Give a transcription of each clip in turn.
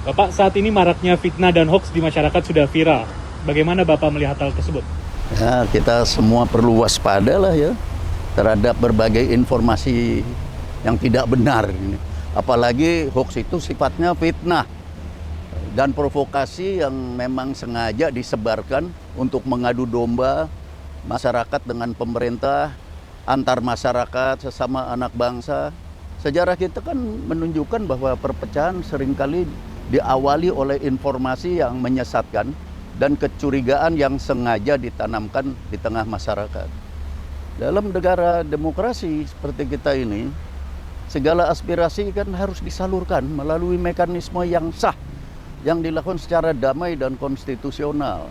Bapak, saat ini maraknya fitnah dan hoax di masyarakat sudah viral. Bagaimana Bapak melihat hal tersebut? Ya, kita semua perlu waspada lah ya terhadap berbagai informasi yang tidak benar ini. Apalagi hoax itu sifatnya fitnah dan provokasi yang memang sengaja disebarkan untuk mengadu domba masyarakat dengan pemerintah, antar masyarakat, sesama anak bangsa. Sejarah kita kan menunjukkan bahwa perpecahan seringkali diawali oleh informasi yang menyesatkan dan kecurigaan yang sengaja ditanamkan di tengah masyarakat. Dalam negara demokrasi seperti kita ini, segala aspirasi kan harus disalurkan melalui mekanisme yang sah, yang dilakukan secara damai dan konstitusional.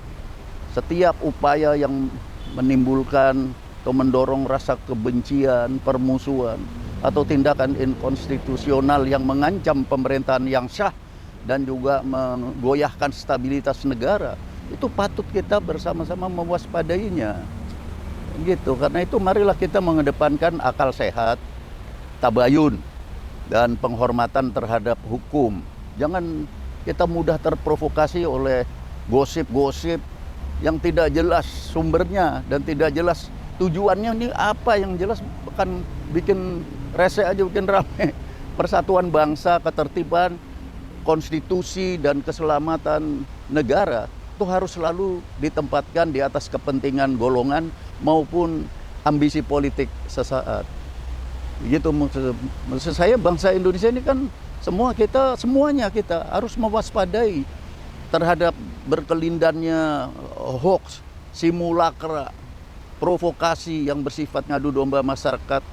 Setiap upaya yang menimbulkan atau mendorong rasa kebencian, permusuhan, atau tindakan inkonstitusional yang mengancam pemerintahan yang sah dan juga menggoyahkan stabilitas negara, itu patut kita bersama-sama mewaspadainya. Gitu. Karena itu marilah kita mengedepankan akal sehat, tabayun, dan penghormatan terhadap hukum. Jangan kita mudah terprovokasi oleh gosip-gosip yang tidak jelas sumbernya dan tidak jelas tujuannya. Ini apa yang jelas akan bikin rese aja, bikin rame. Persatuan bangsa, ketertiban, konstitusi, dan keselamatan negara itu harus selalu ditempatkan di atas kepentingan golongan maupun ambisi politik sesaat. Gitu maksud saya, bangsa Indonesia ini kan semuanya kita harus mewaspadai terhadap berkelindannya hoax, simulakra, provokasi yang bersifat ngadu domba masyarakat,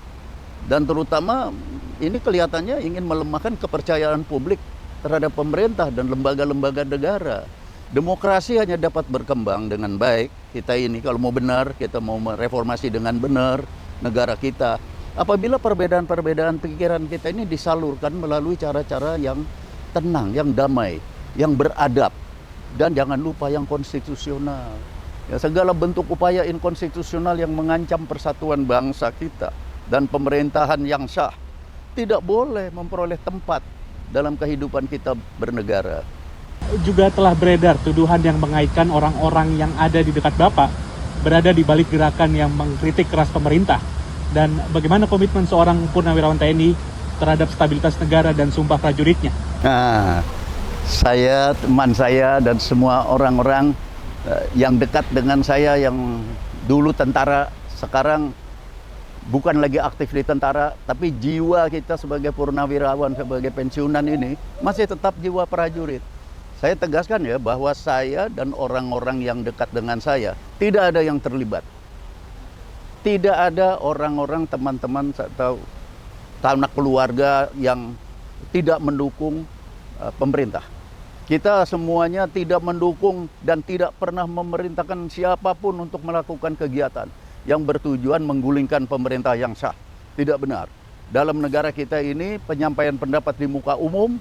dan terutama ini kelihatannya ingin melemahkan kepercayaan publik terhadap pemerintah dan lembaga-lembaga negara. Demokrasi hanya dapat berkembang dengan baik, kita ini kalau mau benar, kita mau mereformasi dengan benar negara kita, apabila perbedaan-perbedaan pikiran kita ini disalurkan melalui cara-cara yang tenang, yang damai, yang beradab, dan jangan lupa yang konstitusional. Ya, segala bentuk upaya inkonstitusional yang mengancam persatuan bangsa kita dan pemerintahan yang sah tidak boleh memperoleh tempat dalam kehidupan kita bernegara. Juga telah beredar tuduhan yang mengaitkan orang-orang yang ada di dekat Bapak berada di balik gerakan yang mengkritik keras pemerintah. Dan bagaimana komitmen seorang purnawirawan TNI terhadap stabilitas negara dan sumpah prajuritnya? Nah, saya, teman saya, dan semua orang-orang yang dekat dengan saya yang dulu tentara, sekarang bukan lagi aktif di tentara, tapi jiwa kita sebagai purnawirawan, sebagai pensiunan ini masih tetap jiwa prajurit. Saya tegaskan ya bahwa saya dan orang-orang yang dekat dengan saya tidak ada yang terlibat. Tidak ada orang-orang, teman-teman atau anak keluarga yang tidak mendukung pemerintah. Kita semuanya tidak mendukung dan tidak pernah memerintahkan siapapun untuk melakukan kegiatan yang bertujuan menggulingkan pemerintah yang sah. Tidak benar. Dalam negara kita ini, penyampaian pendapat di muka umum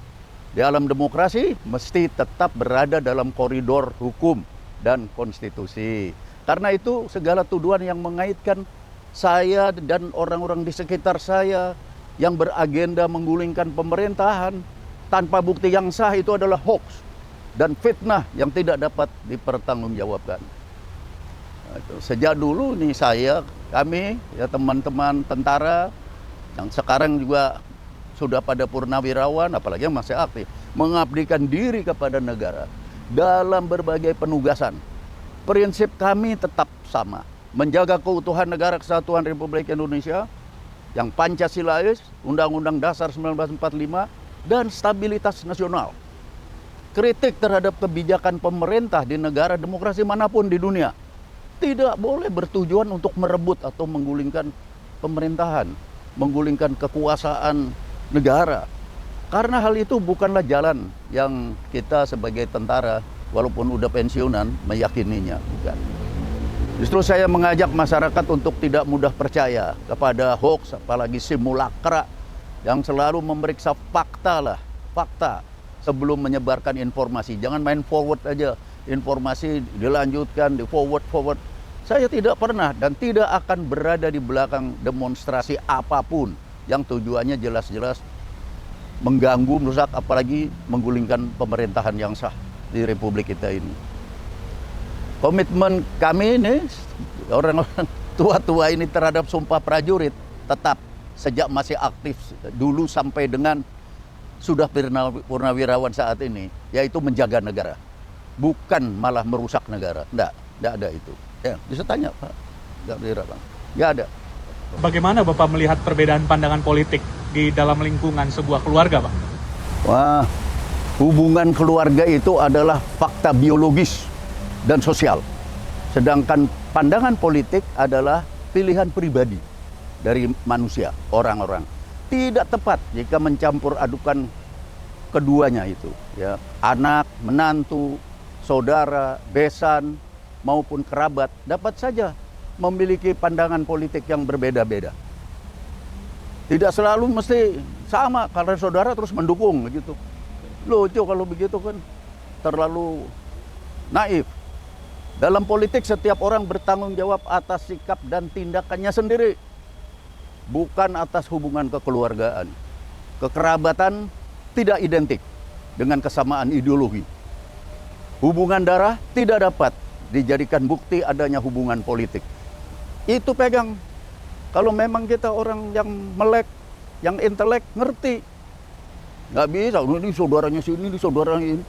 di alam demokrasi mesti tetap berada dalam koridor hukum dan konstitusi. Karena itu segala tuduhan yang mengaitkan saya dan orang-orang di sekitar saya yang beragenda menggulingkan pemerintahan tanpa bukti yang sah itu adalah hoax dan fitnah yang tidak dapat dipertanggungjawabkan. Sejak dulu nih kami ya teman-teman tentara yang sekarang juga sudah pada purnawirawan, apalagi yang masih aktif, mengabdikan diri kepada negara dalam berbagai penugasan. Prinsip kami tetap sama, menjaga keutuhan negara kesatuan Republik Indonesia yang Pancasilais, Undang-Undang Dasar 1945, dan stabilitas nasional. Kritik terhadap kebijakan pemerintah di negara demokrasi manapun di dunia tidak boleh bertujuan untuk merebut atau menggulingkan pemerintahan, menggulingkan kekuasaan negara. Karena hal itu bukanlah jalan yang kita sebagai tentara, walaupun udah pensiunan, meyakininya. Bukan. Justru saya mengajak masyarakat untuk tidak mudah percaya kepada hoax, apalagi simulakra, yang selalu memeriksa fakta sebelum menyebarkan informasi. Jangan main forward aja, informasi dilanjutkan, di forward. Saya tidak pernah dan tidak akan berada di belakang demonstrasi apapun yang tujuannya jelas-jelas mengganggu, merusak, apalagi menggulingkan pemerintahan yang sah di Republik kita ini. Komitmen kami ini, orang-orang tua-tua ini terhadap Sumpah Prajurit tetap sejak masih aktif dulu sampai dengan sudah purnawirawan saat ini, yaitu menjaga negara, bukan malah merusak negara. Enggak ada itu. Ya, bisa tanya Pak Gapdira, Bang. Ya ada. Bagaimana Bapak melihat perbedaan pandangan politik di dalam lingkungan sebuah keluarga, Pak? Wah, hubungan keluarga itu adalah fakta biologis dan sosial. Sedangkan pandangan politik adalah pilihan pribadi dari manusia, orang-orang. Tidak tepat jika mencampur adukan keduanya itu. Ya. Anak, menantu, saudara, besan, maupun kerabat dapat saja memiliki pandangan politik yang berbeda-beda. Tidak selalu mesti sama karena saudara terus mendukung begitu. Lucu kalau begitu kan, terlalu naif. Dalam politik setiap orang bertanggung jawab atas sikap dan tindakannya sendiri, bukan atas hubungan kekeluargaan. Kekerabatan tidak identik dengan kesamaan ideologi. Hubungan darah tidak dapat dijadikan bukti adanya hubungan politik. Itu pegang. Kalau memang kita orang yang melek, yang intelek, ngerti. Nggak bisa, ini saudaranya sini, ini saudaranya ini.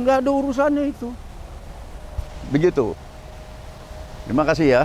Nggak ada urusannya itu. Begitu. Terima kasih ya.